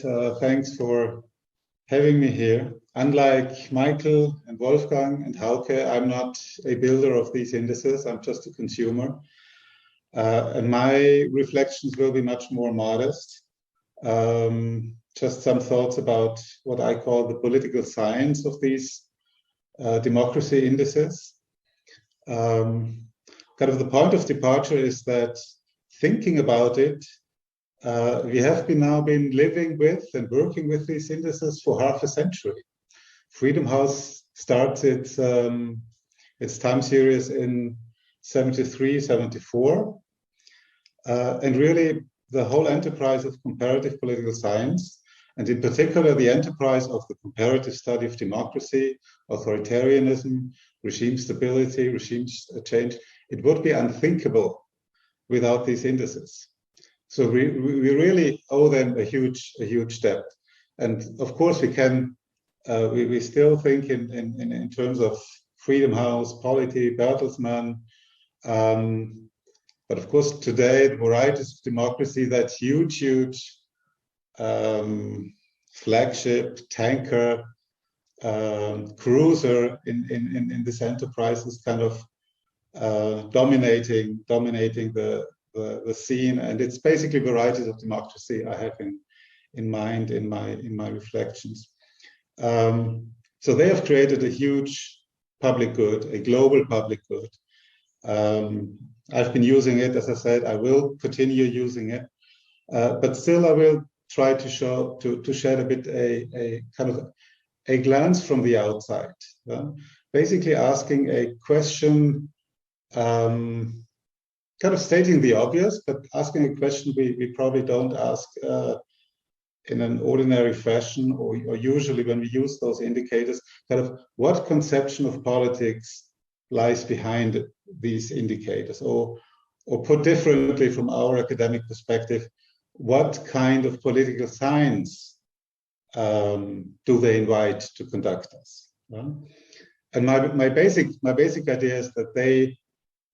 Thanks for having me here. Unlike Michael and Wolfgang and Hauke, I'm not a builder of these indices. I'm just a consumer. And my reflections will be much more modest. Just some thoughts about what I call the political science of these democracy indices. Kind of the point of departure is that thinking about it, we have now been living with and working with these indices for half a century. Freedom House starts its time series in 73, 74. And really the whole enterprise of comparative political science, and in particular the enterprise of the comparative study of democracy, authoritarianism, regime stability, regime change, it would be unthinkable without these indices. So we really owe them a huge debt. And of course we can, we still think in terms of Freedom House, Polity, Bertelsmann, but of course today the varieties of democracy, that huge flagship tanker cruiser in this enterprise is kind of dominating the scene, and it's basically varieties of democracy I have in mind in my reflections. So they have created a huge public good, a global public good. I've been using it, as I said. I will continue using it, but still I will try to shed a bit a kind of a glance from the outside, basically asking a question, kind of stating the obvious, but asking a question we probably don't ask in an ordinary fashion, or usually when we use those indicators, kind of what conception of politics lies behind these indicators, or put differently from our academic perspective, what kind of political science do they invite to conduct us? And my basic idea is that they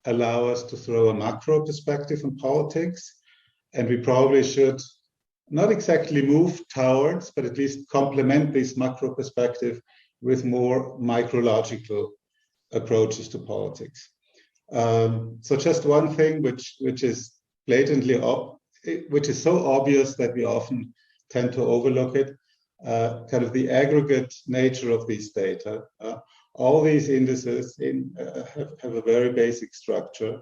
allow us to throw a macro perspective on politics, and we probably should not exactly move towards, but at least complement this macro perspective with more micrological approaches to politics. So just one thing which is blatantly which is so obvious that we often tend to overlook it, kind of the aggregate nature of these data. All these indices have a very basic structure.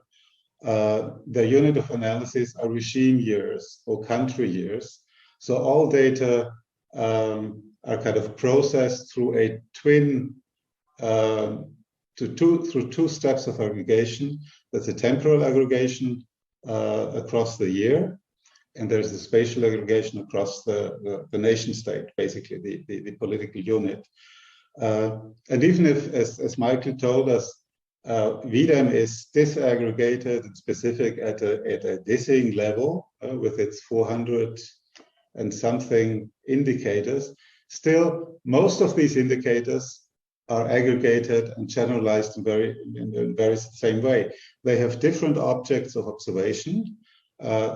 The unit of analysis are regime years or country years. So all data are kind of processed through a twin, through two steps of aggregation. That's a temporal aggregation across the year, and there's a spatial aggregation across the nation state, basically the political unit. And even if, as Michael told us, VDEM is disaggregated and specific at a dissing level with its 400 and something indicators, still most of these indicators are aggregated and generalized in very same way. They have different objects of observation.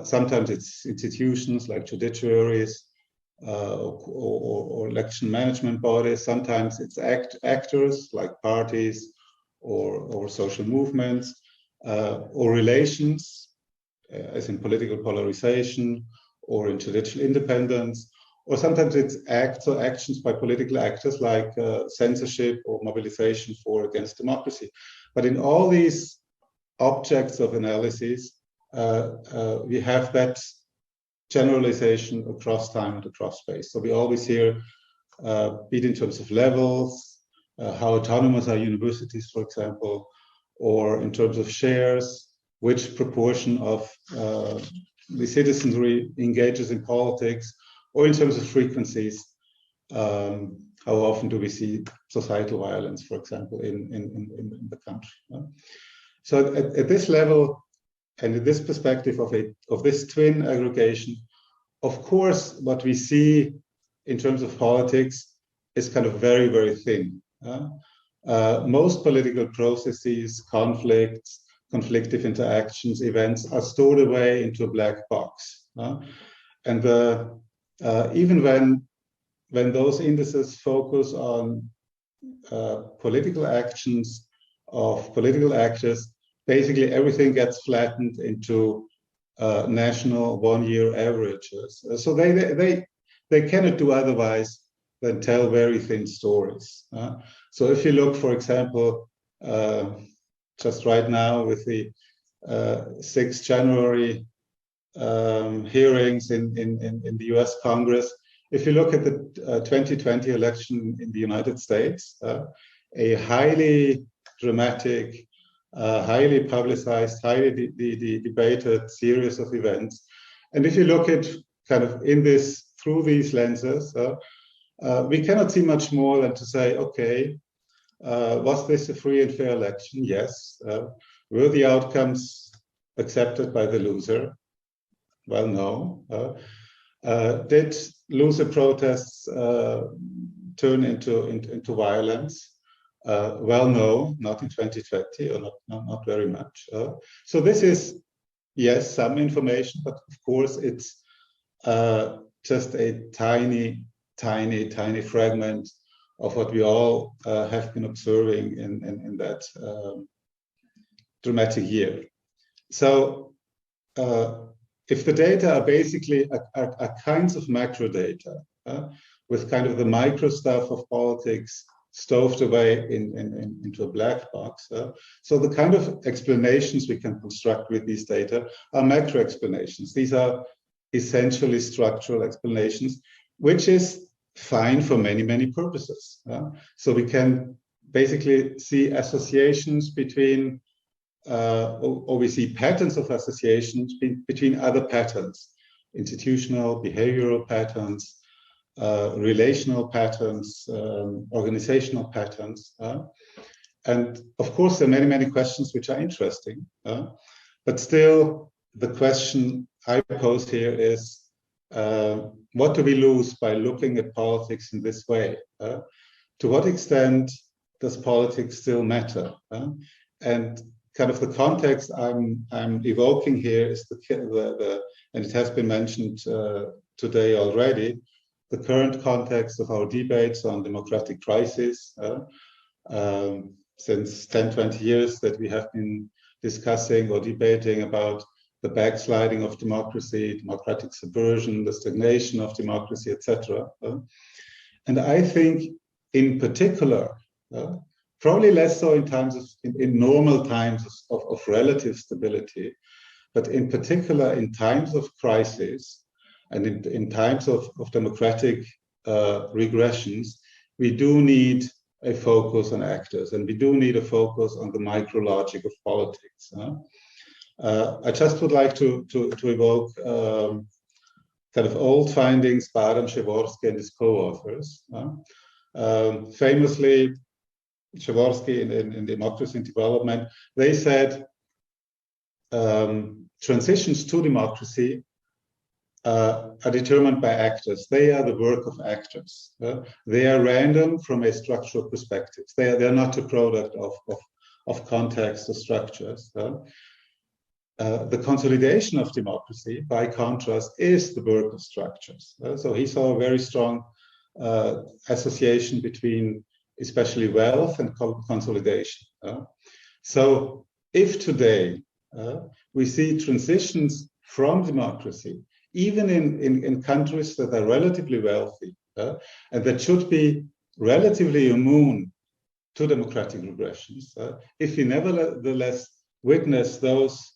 Sometimes it's institutions like judiciaries, or election management bodies. Sometimes it's actors like parties or social movements, or relations, as in political polarization or in judicial independence, or sometimes it's acts or actions by political actors like censorship or mobilization against democracy. But in all these objects of analysis, we have that generalization across time and across space. So we always hear, be it in terms of levels, how autonomous are universities, for example, or in terms of shares, which proportion of the citizenry engages in politics, or in terms of frequencies, how often do we see societal violence, for example, in the country. So at this level, and in this perspective of this twin aggregation, of course, what we see in terms of politics is kind of very, very thin. Most political processes, conflicts, conflictive interactions, events are stored away into a black box. And the even when those indices focus on political actions of political actors, basically everything gets flattened into national one-year averages. So they cannot do otherwise than tell very thin stories. So if you look, for example, just right now with the 6th January hearings in the US Congress, if you look at the 2020 election in the United States, a highly dramatic, highly publicized, highly debated series of events. And if you look at kind of through these lenses, we cannot see much more than to say, okay, was this a free and fair election? Yes. Were the outcomes accepted by the loser? Well, no. Did loser protests turn into violence? Well, no, not in 2020, or not very much. So this is, yes, some information, but of course it's just a tiny fragment of what we all have been observing in that dramatic year. So if the data are basically are kinds of macro data, with kind of the micro stuff of politics stowed away into a black box. So the kind of explanations we can construct with these data are macro explanations. These are essentially structural explanations, which is fine for many purposes. So we can basically see associations between, or we see patterns of associations between other patterns, institutional, behavioral patterns, relational patterns, organizational patterns. And of course, there are many questions which are interesting. But still, the question I pose here is, what do we lose by looking at politics in this way? To what extent does politics still matter? And kind of the context I'm evoking here is and it has been mentioned today already, the current context of our debates on democratic crisis. Since 10, 20 years that we have been discussing or debating about the backsliding of democracy, democratic subversion, the stagnation of democracy, etc. And I think in particular, probably less so in normal times of relative stability, but in particular in times of crisis and in times of democratic regressions, we do need a focus on actors, and we do need a focus on the micro logic of politics. I just would like to evoke kind of old findings by Adam Przeworski and his co-authors. Famously, Przeworski in Democracy and Development, they said transitions to democracy are determined by actors. They are the work of actors. They are random from a structural perspective. They are not a product of context or structures. The consolidation of democracy, by contrast, is the work of structures. So he saw a very strong association between especially wealth and consolidation. So if today we see transitions from democracy, even in countries that are relatively wealthy, and that should be relatively immune to democratic regressions, if we nevertheless witness those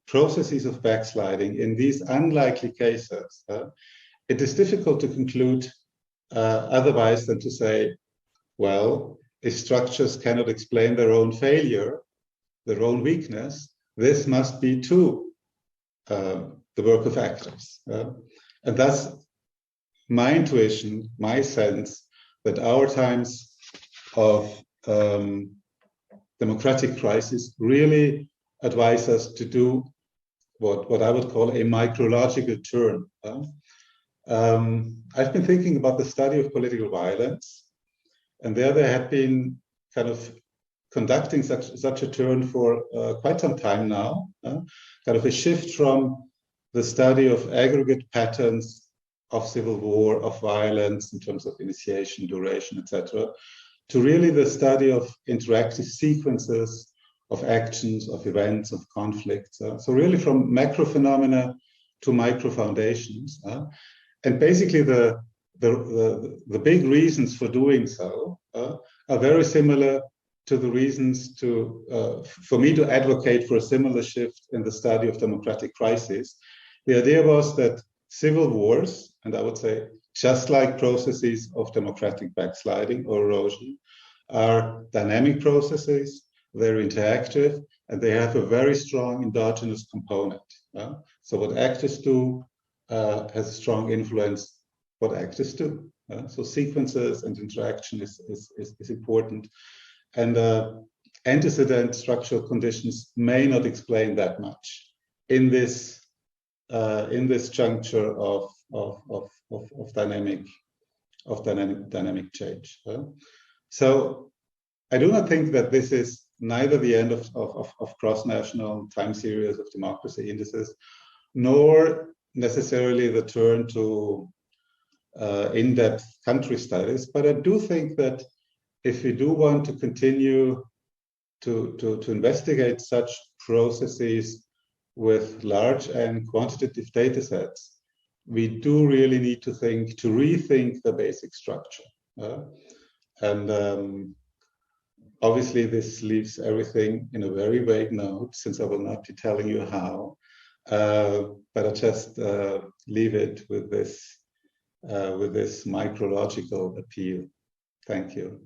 processes of backsliding in these unlikely cases, it is difficult to conclude otherwise than to say, well, if structures cannot explain their own failure, their own weakness, this must be too the work of actors. And that's my intuition, my sense, that our times of democratic crisis really advise us to do what I would call a micrological turn. I've been thinking about the study of political violence, and there they have been kind of conducting such a turn for quite some time now, kind of a shift from the study of aggregate patterns civil war, of violence in terms of initiation, duration, etc., to really the study of interactive sequences of actions, of events, of conflicts. So really from macro phenomena to micro foundations. And basically the big reasons for doing so are very similar to the reasons for me to advocate for a similar shift in the study of democratic crises. The idea was that civil wars, and I would say just like processes of democratic backsliding or erosion, are dynamic processes, they're interactive, and they have a very strong endogenous component. So what actors do has a strong influence what actors do. So sequences and interaction is important. And antecedent structural conditions may not explain that much in this juncture of dynamic change. So I do not think that this is neither the end of cross-national time series of democracy indices, nor necessarily the turn to in-depth country studies. But I do think that if we do want to continue to investigate such processes with large and quantitative data sets, we do really need to rethink the basic structure. And obviously this leaves everything in a very vague note, since I will not be telling you how, but I just leave it with this micrological appeal. Thank you.